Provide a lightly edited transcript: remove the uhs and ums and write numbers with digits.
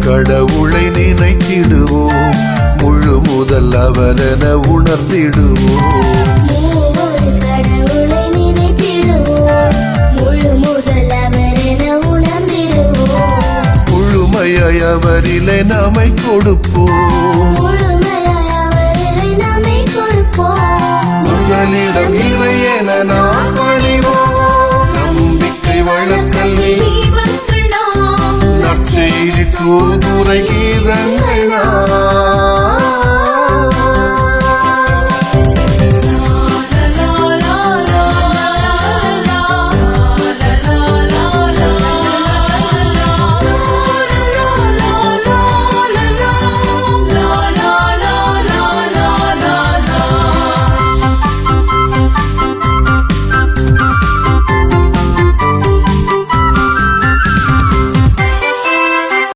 கடவுளை நினைத்திடுவோம், முழு முதல் அவரென உணர்ந்திடுவோம். கடவுளை நினைத்திடுவோம், முழு முதல் அவரென உணர்ந்திடுவோம். முழுமையாய் அவரிலே நம்மை கொடுப்போம், முழுமையாய் அவரிலே நம்மை கொடுப்போம். முதலிடம் இறை என நாம் பணிவோம், நம்பிக்கை வளர்த்தல்வி நற்செய்தி தூதுரை கீதங்கள் நாம்